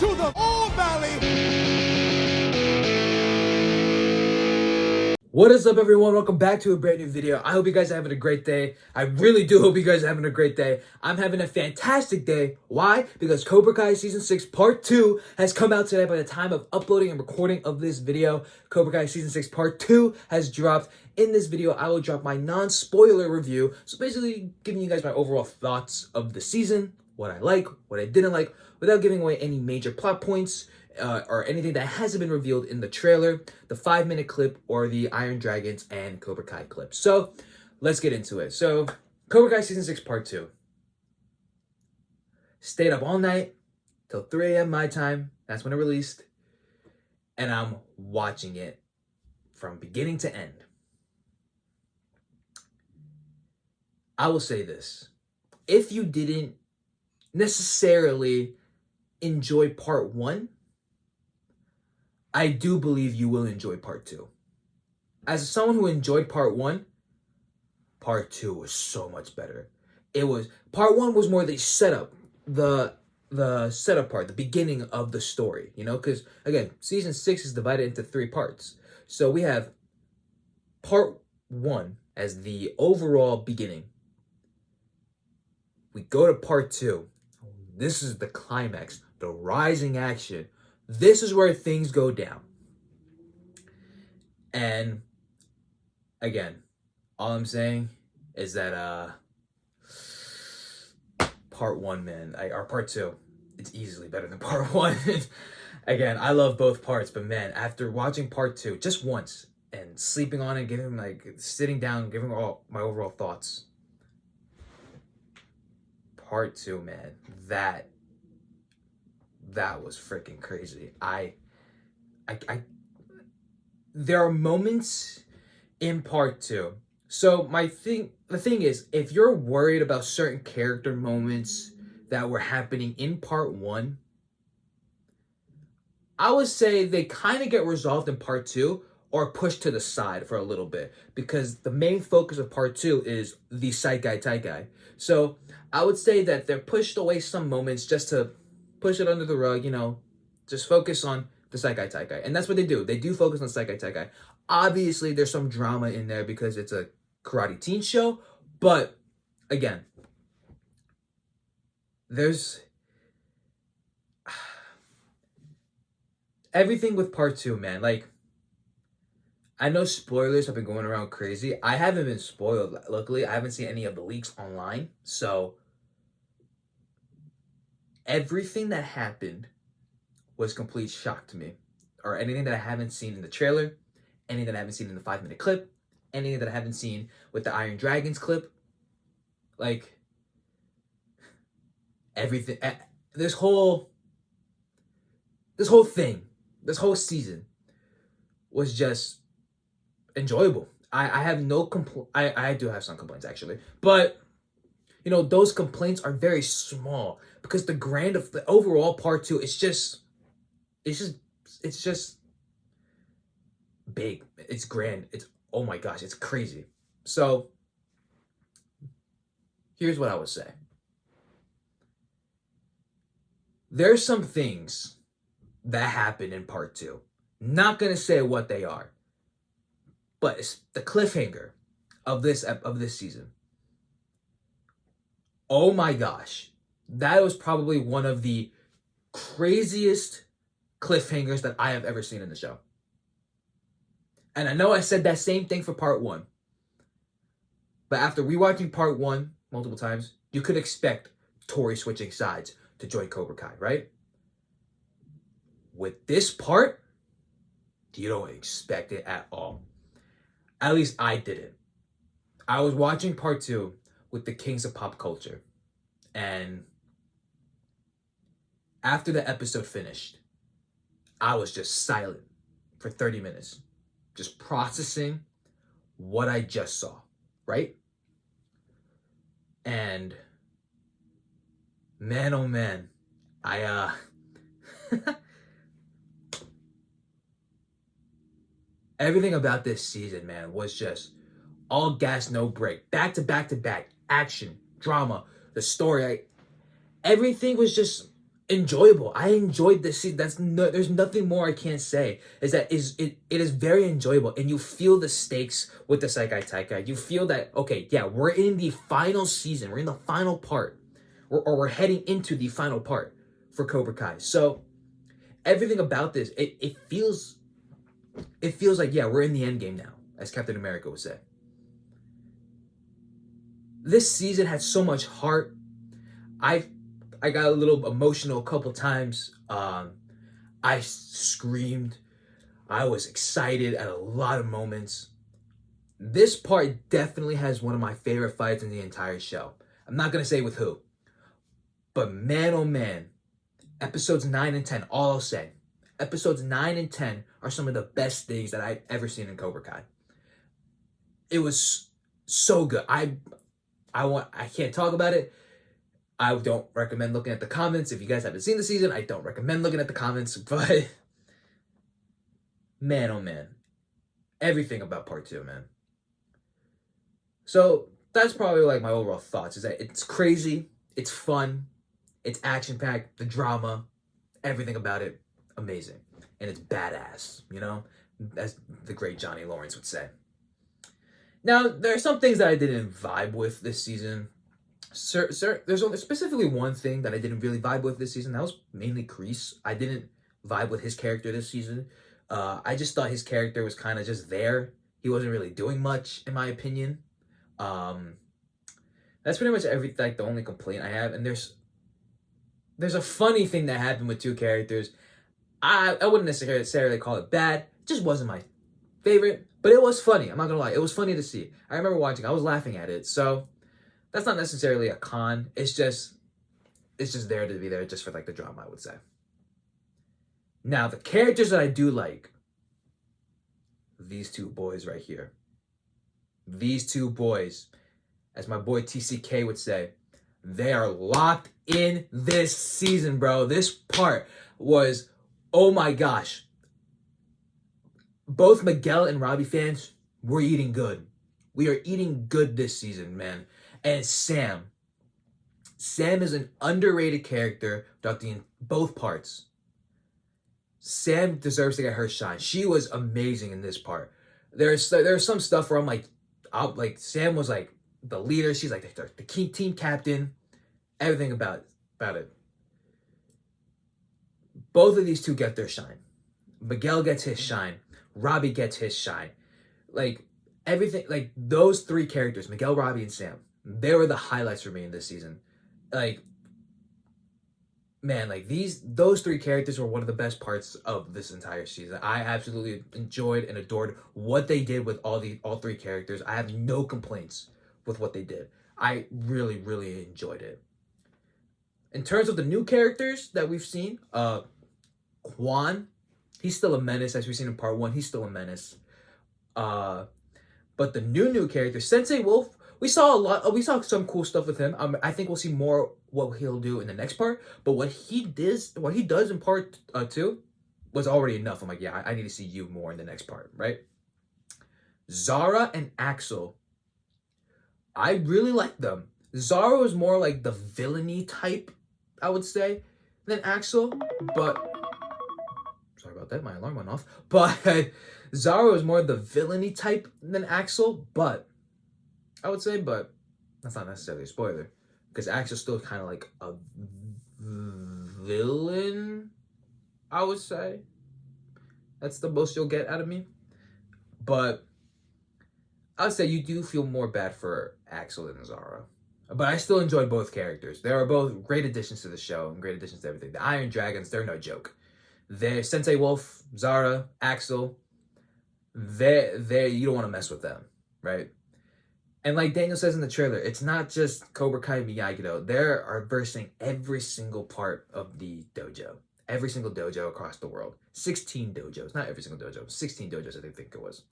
to the All Valley. What is up, everyone? Welcome back to a brand new video. I hope you guys are having a great day. I really do hope you guys are having a great day. I'm having a fantastic day. Why? Because Cobra Kai Season 6 Part 2 has come out today. By the time of uploading and recording of this video, Cobra Kai Season 6 Part 2 has dropped. In this video, I will drop my non-spoiler review. So basically, giving you guys my overall thoughts of the season, what I like, what I didn't like, without giving away any major plot points, or anything that hasn't been revealed in the trailer, the 5-minute clip, or the Iron Dragons and Cobra Kai clip. So, let's get into it. So, Cobra Kai Season 6 Part 2. Stayed up all night, till 3 a.m. my time. That's when it released. And I'm watching it from beginning to end. I will say this. If you didn't necessarily enjoy Part 1, I do believe you will enjoy Part 2. As someone who enjoyed Part 1, Part 2 was so much better. Part 1 was more the setup, the setup part, the beginning of the story, because again, Season 6 is divided into 3 parts. So we have Part 1 as the overall beginning. We go to Part 2. This is the climax, the rising action. This is where things go down. And again, all I'm saying is that Part 1, man, or Part 2, it's easily better than Part 1. Again, I love both parts, but man, after watching Part 2 just once and sleeping on it, sitting down, giving all my overall thoughts, Part 2, man, that was freaking crazy. There are moments in Part 2. So the thing is, if you're worried about certain character moments that were happening in Part 1, I would say they kind of get resolved in Part 2 or pushed to the side for a little bit, because the main focus of Part 2 is the Saikai Taikai. So I would say that they're pushed away some moments just to push it under the rug, just focus on the Saikai Taikai. And that's what they do. They do focus on Saikai Taikai. Obviously, there's some drama in there because it's a karate teen show. But, again, there's everything with Part 2, man. I know spoilers have been going around crazy. I haven't been spoiled, luckily. I haven't seen any of the leaks online. So, everything that happened was complete shock to me. Or anything that I haven't seen in the trailer, anything that I haven't seen in the 5-minute clip, anything that I haven't seen with the Iron Dragons clip. Everything. This whole thing, this whole season was just enjoyable. I have no I do have some complaints, actually. But those complaints are very small, because the overall Part 2 it's just big. It's grand. Oh my gosh, it's crazy. So here's what I would say. There's some things that happen in Part 2. Not gonna say what they are, but it's the cliffhanger of this season. Oh my gosh. That was probably one of the craziest cliffhangers that I have ever seen in the show. And I know I said that same thing for Part 1. But after rewatching Part 1 multiple times, you could expect Tori switching sides to join Cobra Kai, right? With this part, you don't expect it at all. At least I didn't. I was watching Part 2 with the Kings of Pop Culture. And after the episode finished, I was just silent for 30 minutes, just processing what I just saw, right? And man, oh man, everything about this season, man, was just all gas, no break. Back to back to back. Action, drama, the story. Everything was just, enjoyable. I enjoyed this season. There's nothing more I can't say. It is very enjoyable, and you feel the stakes with the Saikai Taikai. You feel that, okay, yeah, we're in the final season. We're in the final part, or we're heading into the final part for Cobra Kai. So everything about this, it feels like, yeah, we're in the end game now, as Captain America would say. This season had so much heart. I got a little emotional a couple times. I screamed. I was excited at a lot of moments. This part definitely has one of my favorite fights in the entire show. I'm not going to say with who. But man, oh man, episodes 9 and 10, all I'll say. Episodes 9 and 10 are some of the best things that I've ever seen in Cobra Kai. It was so good. I can't talk about it. I don't recommend looking at the comments. If you guys haven't seen the season, I don't recommend looking at the comments. But man, oh man, everything about part 2, man. So that's probably like my overall thoughts, is that it's crazy, it's fun, it's action-packed, the drama, everything about it, amazing. And it's badass, you know, as the great Johnny Lawrence would say. Now, there are some things that I didn't vibe with this season. There's only specifically one thing that I didn't really vibe with this season. That was mainly Kreese. I didn't vibe with his character this season. I just thought his character was kind of just there. He wasn't really doing much, in my opinion. That's pretty much the only complaint I have. And there's a funny thing that happened with two characters. I wouldn't necessarily call it bad. It just wasn't my favorite, but it was funny. I'm not gonna lie. It was funny to see. I remember watching. I was laughing at it. So that's not necessarily a con. It's just there to be there just for like the drama, I would say. Now, the characters that I do like, these two boys right here. These two boys, as my boy TCK would say, they are locked in this season, bro. This part was, oh my gosh. Both Miguel and Robbie fans, we're eating good. We are eating good this season, man. And Sam. Sam is an underrated character throughout both parts. Sam deserves to get her shine. She was amazing in this part. There's some stuff where I'm like, Sam was like the leader. She's like the key team captain. Everything about it. Both of these two get their shine. Miguel gets his shine. Robbie gets his shine. Like everything, like those three characters, Miguel, Robbie, and Sam, they were the highlights for me in this season. Like, man, like those three characters were one of the best parts of this entire season. I absolutely enjoyed and adored what they did with all three characters. I have no complaints with what they did. I really, really enjoyed it. In terms of the new characters that we've seen, Quan, he's still a menace, as we've seen in part 1. He's still a menace. But the new character, Sensei Wolf, we saw some cool stuff with him. I think we'll see more what he'll do in the next part. But what he does in part 2 was already enough. I'm like, yeah, I need to see you more in the next part, right? Zara and Axel, I really like them. Zara was more like the villainy type, I would say, than Axel. But sorry about that, my alarm went off. But Zara was more the villainy type than Axel, but that's not necessarily a spoiler, because Axel's still kind of like a villain, I would say. That's the most you'll get out of me. But I would say you do feel more bad for Axel than Zara. But I still enjoyed both characters. They are both great additions to the show and great additions to everything. The Iron Dragons, they're no joke. They're Sensei Wolf, Zara, Axel. They you don't want to mess with them, right? And like Daniel says in the trailer, it's not just Cobra Kai and Miyagi-Do. They are versing every single part of the dojo. Every single dojo across the world. 16 dojos. Not every single dojo. 16 dojos, I think it was.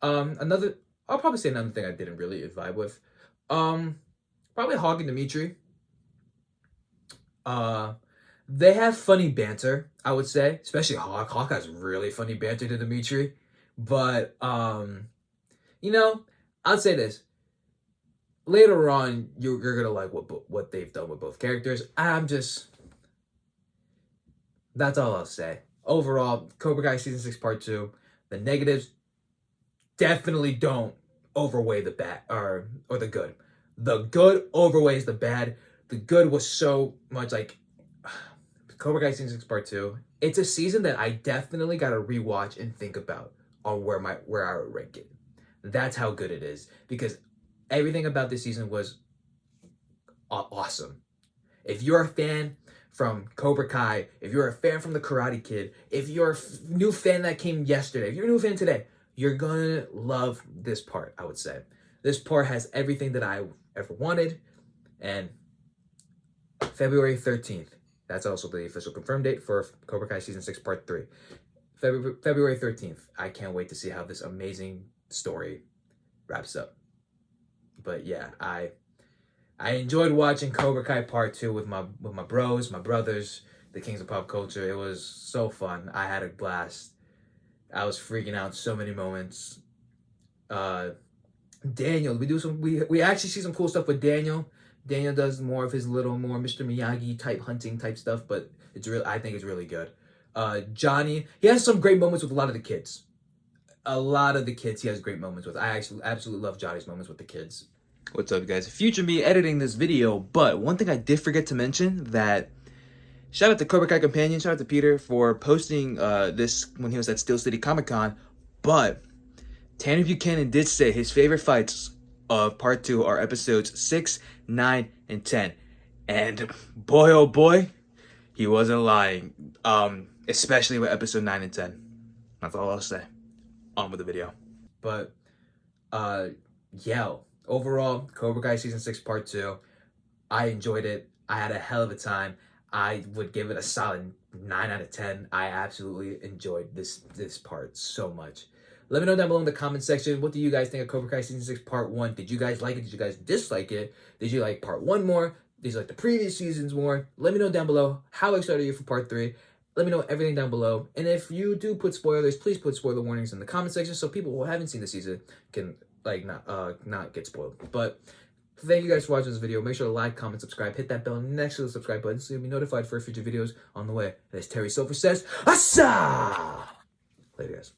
I'll probably say another thing I didn't really vibe with. Probably Hawk and Dimitri. They have funny banter, I would say. Especially Hawk. Hawk has really funny banter to Dimitri. But, you know, I'll say this. later on, you're gonna like what they've done with both characters. That's all I'll say. Overall, Cobra Kai season 6 part 2. The negatives definitely don't overweigh the bad or the good. The good overweighs the bad. The good was so much like Cobra Kai season 6 part 2. It's a season that I definitely got to rewatch and think about on where I would rank it. That's how good it is, because everything about this season was awesome. If you're a fan from Cobra Kai, if you're a fan from the Karate Kid, if you're a new fan that came yesterday, if you're a new fan today, you're gonna love this part, I would say. This part has everything that I ever wanted. And February 13th, that's also the official confirmed date for Cobra Kai Season 6 Part 3. February 13th. I can't wait to see how this amazing story wraps up. But yeah, I enjoyed watching Cobra Kai Part 2 with my bros, my brothers, the Kings of Pop Culture. It was so fun. I had a blast. I was freaking out so many moments. Daniel, we actually see some cool stuff with Daniel. Daniel does more of his little more Mr. Miyagi type hunting type stuff, but I think it's really good. Johnny, he has some great moments with a lot of the kids. A lot of the kids he has great moments with. I actually absolutely love Johnny's moments with the kids. What's up, guys? Future me editing this video, but one thing I did forget to mention, that shout out to Cobra Kai Companion, shout out to Peter for posting this when he was at Steel City Comic Con, but Tanner Buchanan did say his favorite fights of Part 2 are episodes 6, 9, and 10. And boy, oh boy, he wasn't lying. Especially with episode 9 and 10. That's all I'll say. On with the video. But, yeah. Overall, Cobra Kai Season 6 Part 2. I enjoyed it. I had a hell of a time. I would give it a solid 9 out of 10. I absolutely enjoyed this part so much. Let me know down below in the comment section, what do you guys think of Cobra Kai Season 6 Part 1? Did you guys like it? Did you guys dislike it? Did you like Part 1 more? Did you like the previous seasons more? Let me know down below. How excited are you for Part 3? Let me know everything down below. And if you do put spoilers, please put spoiler warnings in the comment section so people who haven't seen the season can not get spoiled. But thank you guys for watching this video. Make sure to like, comment, subscribe, hit that bell next to the subscribe button so you'll be notified for future videos on the way. And as Terry Silver says, Asa! Later, guys.